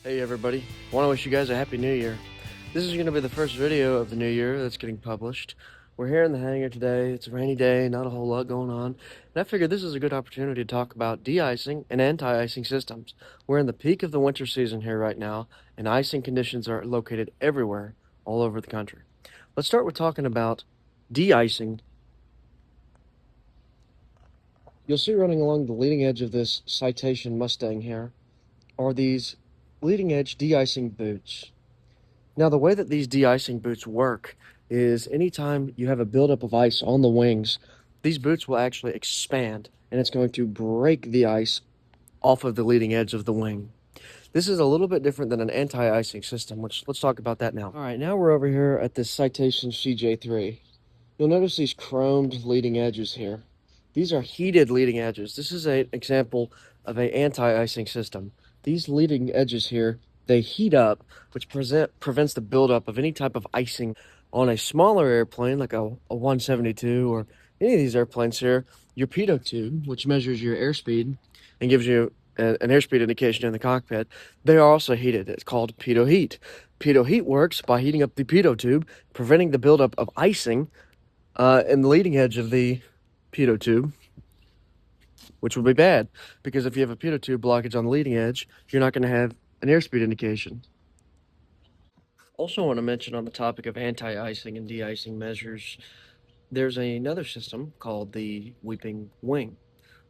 Hey everybody, want to wish you guys a happy new year. This is going to be the first video of the new year that's getting published. We're here in the hangar today. It's a rainy day, not a whole lot going on. And I figured this is a good opportunity to talk about de-icing and anti-icing systems. We're in the peak of the winter season here right now, and icing conditions are located everywhere, all over the country. Let's start with talking about de-icing. You'll see running along the leading edge of this Citation Mustang here are these leading edge de-icing boots. Now, the way that these de-icing boots work is anytime you have a buildup of ice on the wings, these boots will actually expand and it's going to break the ice off of the leading edge of the wing. This is a little bit different than an anti-icing system, which let's talk about that now. All right, now we're over here at this Citation CJ3. You'll notice these chromed leading edges here. These are heated leading edges. This is an example of an anti-icing system. These leading edges here, they heat up, which prevents the buildup of any type of icing on a smaller airplane like a 172 or any of these airplanes here. Your pitot tube, which measures your airspeed and gives you an airspeed indication in the cockpit, they are also heated. It's called pitot heat. Pitot heat works by heating up the pitot tube, preventing the buildup of icing in the leading edge of the pitot tube, which would be bad because if you have a pitot tube blockage on the leading edge, you're not going to have an airspeed indication. Also want to mention on the topic of anti-icing and de-icing measures, there's another system called the weeping wing.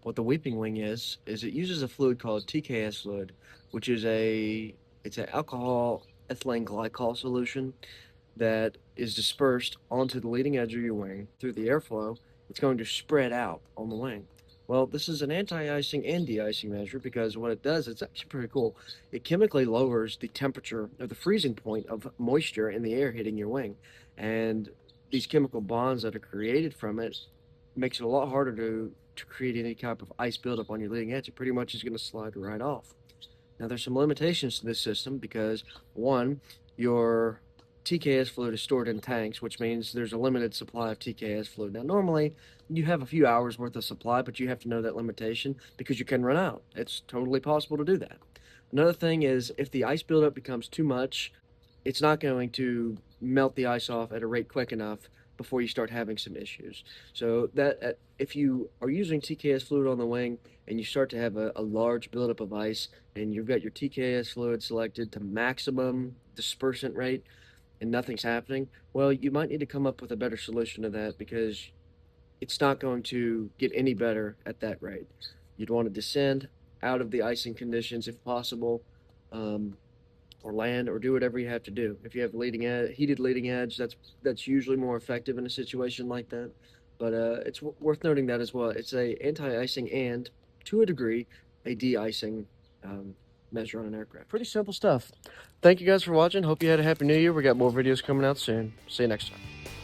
What the weeping wing is it uses a fluid called TKS fluid, which is it's an alcohol ethylene glycol solution that is dispersed onto the leading edge of your wing through the airflow. It's going to spread out on the wing. Well, this is an anti-icing and de-icing measure because what it does, it's actually pretty cool. It chemically lowers the temperature or the freezing point of moisture in the air hitting your wing. And these chemical bonds that are created from it makes it a lot harder to create any type of ice buildup on your leading edge. It pretty much is going to slide right off. Now, there's some limitations to this system because, one, your TKS fluid is stored in tanks, which means there's a limited supply of TKS fluid. Now, normally you have a few hours worth of supply, but you have to know that limitation because you can run out. It's totally possible to do that. Another thing is if the ice buildup becomes too much, it's not going to melt the ice off at a rate quick enough before you start having some issues. So that if you are using TKS fluid on the wing and you start to have a large buildup of ice and you've got your TKS fluid selected to maximum dispersant rate, and nothing's happening, well, you might need to come up with a better solution to that because it's not going to get any better at that rate. You'd want to descend out of the icing conditions if possible, or land, or do whatever you have to do. If you have heated leading edge, that's usually more effective in a situation like that. But it's worth noting that as well. It's a anti-icing and, to a degree, a de-icing measure on an aircraft. Pretty simple stuff. Thank you guys for watching. Hope you had a happy new year. We got more videos coming out soon. See you next time.